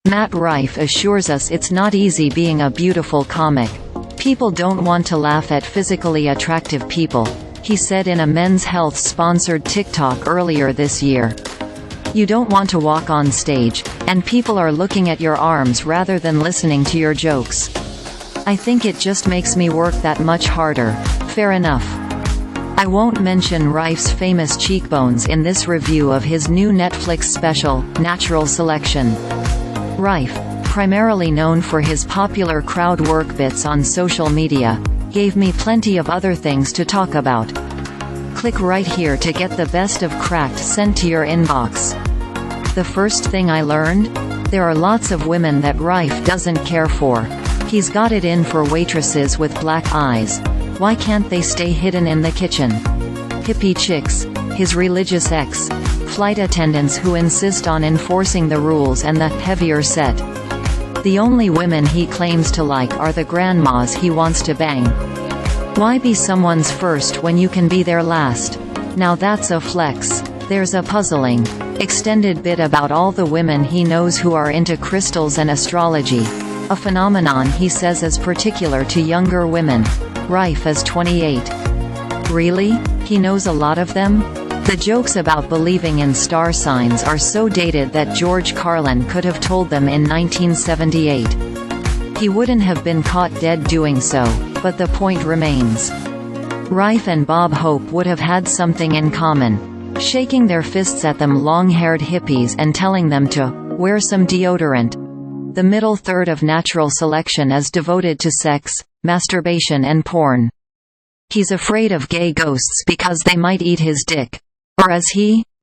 Matt Rife assures us it's not easy being a beautiful comic. People don't want to laugh at physically attractive people, he said in a Men's Health-sponsored TikTok earlier this year. You don't want to walk on stage, and people are looking at your arms rather than listening to your jokes. I think it just makes me work that much harder. Fair enough. I won't mention Rife's famous cheekbones in this review of his new Netflix special, Natural Selection. Rife, primarily known for his popular crowd work bits on social media, gave me plenty of other things to talk about. Click right here to get the best of Cracked sent to your inbox. The first thing I learned? There are lots of women that Rife doesn't care for. He's got it in for waitresses with black eyes. Why can't they stay hidden in the kitchen? Hippie chicks, his religious ex, flight attendants who insist on enforcing the rules, and the heavier set. The only women he claims to like are the grandmas he wants to bang. Why be someone's first when you can be their last? Now that's a flex. There's a puzzling, extended bit about all the women he knows who are into crystals and astrology, a phenomenon he says is particular to younger women. Rife is 28. Really? He knows a lot of them? The jokes about believing in star signs are so dated that George Carlin could have told them in 1978. He wouldn't have been caught dead doing so, but the point remains. Rife and Bob Hope would have had something in common: shaking their fists at them long-haired hippies and telling them to wear some deodorant. The middle third of Natural Selection is devoted to sex, masturbation and porn. He's afraid of gay ghosts because they might eat his dick. Or as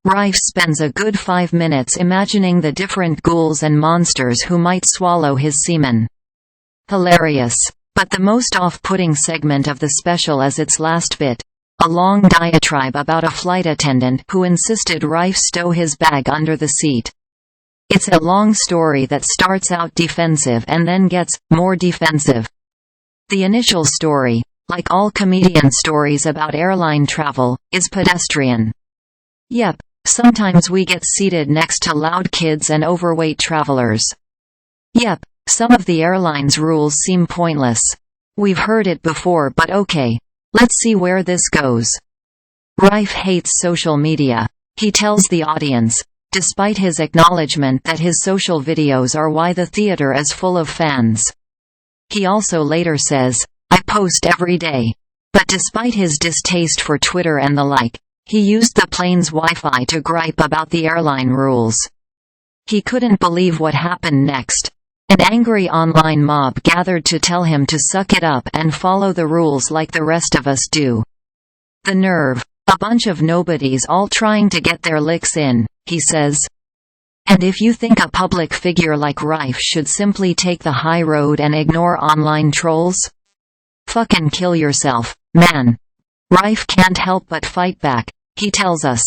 Rife spends a good 5 minutes imagining the different ghouls and monsters who might swallow his semen. Hilarious. But the most off-putting segment of the special is its last bit, a long diatribe about a flight attendant who insisted Rife stow his bag under the seat. It's a long story that starts out defensive and then gets more defensive. The initial story, like all comedian stories about airline travel, is pedestrian. Yep, sometimes we get seated next to loud kids and overweight travelers. Yep, some of the airline's rules seem pointless. We've heard it before, but okay, let's see where this goes. Rife hates social media. He tells the audience, despite his acknowledgement that his social videos are why the theater is full of fans. He also later says, I post every day. But despite his distaste for Twitter and the like, he used the plane's Wi-Fi to gripe about the airline rules. He couldn't believe what happened next. An angry online mob gathered to tell him to suck it up and follow the rules like the rest of us do. The nerve. A bunch of nobodies all trying to get their licks in, he says. And if you think a public figure like Rife should simply take the high road and ignore online trolls? Fucking kill yourself, man. Rife can't help but fight back, he tells us.